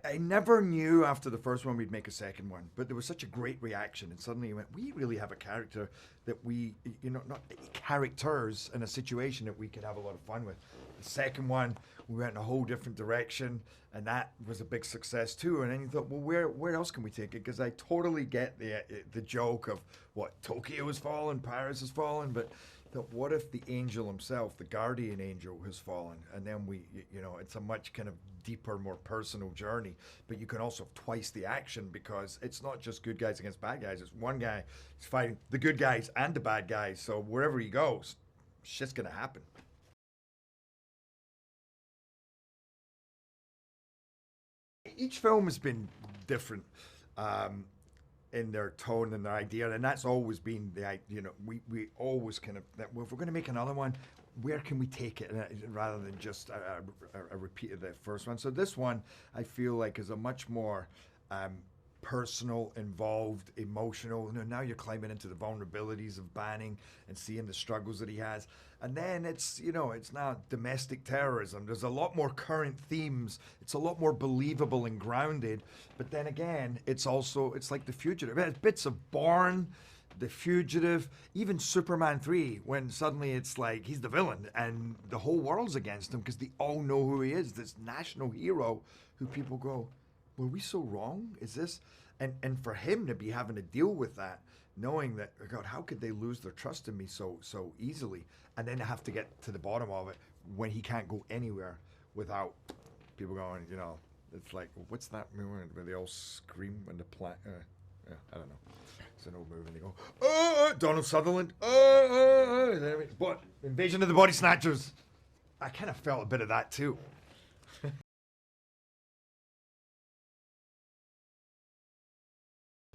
I never knew after the first one we'd make a second one, but there was such a great reaction, and suddenly you went, we really have a character that we, not characters in a situation that we could have a lot of fun with. The second one, we went in a whole different direction, and that was a big success too. And then you thought, well, where else can we take it? Because I totally get the joke of what Tokyo has fallen, Paris has fallen, but that what if the angel himself, the guardian angel, has fallen, and then it's a much kind of deeper, more personal journey. But you can also have twice the action because it's not just good guys against bad guys. It's one guy who's fighting the good guys and the bad guys. So wherever he goes, shit's gonna happen. Each film has been different. In their tone and their idea, and that's always been we always kind of that, well, if we're going to make another one, where can we take it, rather than just a repeat of the first one. So this one I feel like is a much more personal, involved, emotional. Now you're climbing into the vulnerabilities of Banning and seeing the struggles that he has. And then it's now domestic terrorism. There's a lot more current themes. It's a lot more believable and grounded. But then again, it's like The Fugitive. It has bits of Bourne, The Fugitive, even Superman 3, when suddenly it's like he's the villain and the whole world's against him because they all know who he is, this national hero who people go, were we so wrong? Is this? And for him to be having to deal with that, knowing that, oh God, how could they lose their trust in me so easily? And then have to get to the bottom of it when he can't go anywhere without people going, it's like, what's that movie where they all scream when the yeah, I don't know. It's an old movie and they go, Donald Sutherland, but Invasion of the Body Snatchers. I kind of felt a bit of that too.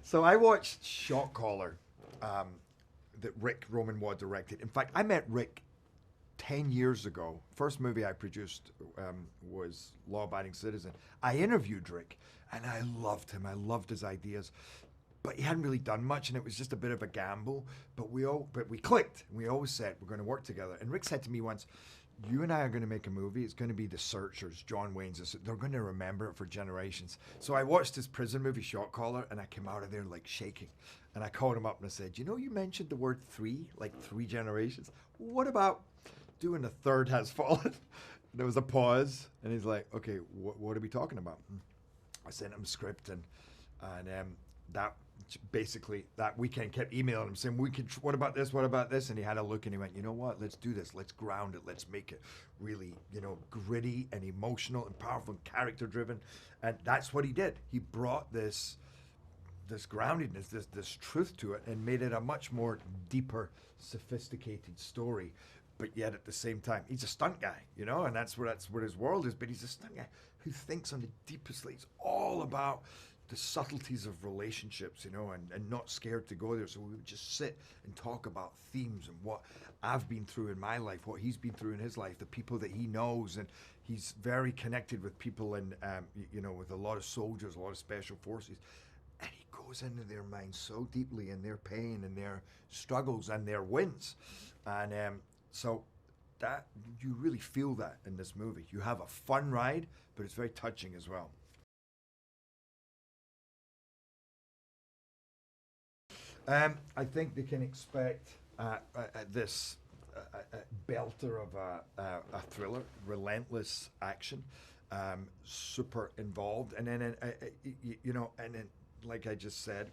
So I watched Shot Caller, that Rick Roman Waugh directed. In fact, I met Rick 10 years ago. First movie I produced was Law Abiding Citizen. I interviewed Rick, and I loved him. I loved his ideas. But he hadn't really done much, and it was just a bit of a gamble. But we clicked. We always said we're going to work together. And Rick said to me once, you and I are going to make a movie. It's going to be The Searchers, John Wayne's. They're going to remember it for generations. So I watched his prison movie, Shot Caller, and I came out of there like shaking. And I called him up and I said, you mentioned the word three, like 3 generations. What about doing The Third Has Fallen? There was a pause, and he's like, okay, what are we talking about? I sent him a script, and that basically that weekend kept emailing him saying, what about this, and he had a look and he went, you know what, let's do this, let's ground it, let's make it really gritty and emotional and powerful and character driven. And that's what he did. He brought this groundedness, this truth to it, and made it a much more deeper, sophisticated story. But yet at the same time, he's a stunt guy, and that's what his world is. But he's a stunt guy who thinks on the deepest level. It's all about the subtleties of relationships, and not scared to go there. So we would just sit and talk about themes and what I've been through in my life, what he's been through in his life, the people that he knows, and he's very connected with people and with a lot of soldiers, a lot of special forces, and he goes into their minds so deeply and their pain and their struggles and their wins, and so that you really feel that in this movie. You have a fun ride, but it's very touching as well. I think they can expect this belter of a thriller, relentless action, super involved, and then and then like I just said,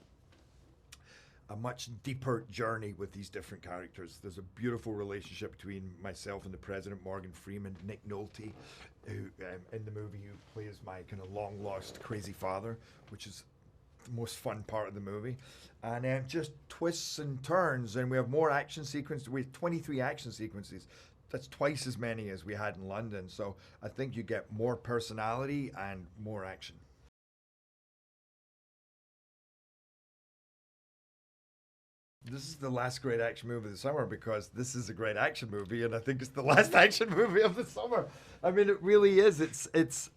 a much deeper journey with these different characters. There's a beautiful relationship between myself and the president, Morgan Freeman, Nick Nolte, who in the movie who plays my kind of long lost crazy father, which is the most fun part of the movie, and just twists and turns, and we have more action sequences. We have 23 action sequences. That's twice as many as we had in London. So I think you get more personality and more action. This is the last great action movie of the summer because this is a great action movie, and I think it's the last action movie of the summer. I mean, it really is. It's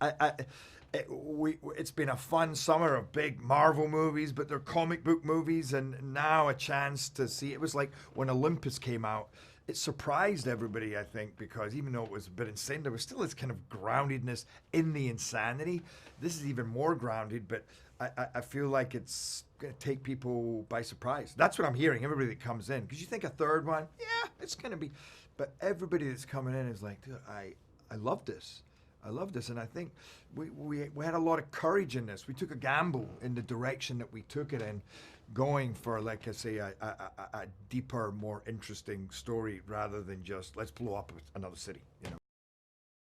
been a fun summer of big Marvel movies, but they're comic book movies, and now a chance to see. It was like when Olympus came out it surprised everybody, I think, because even though it was a bit insane, there was still this kind of groundedness in the insanity. This is even more grounded, but I feel like it's going to take people by surprise. That's what I'm hearing, everybody that comes in. Because you think a third one, yeah, it's going to be. But everybody that's coming in is like, dude, I love this. I love this. And I think we had a lot of courage in this. We took a gamble in the direction that we took it in, going for, like I say, a deeper, more interesting story rather than just let's blow up another city, you know.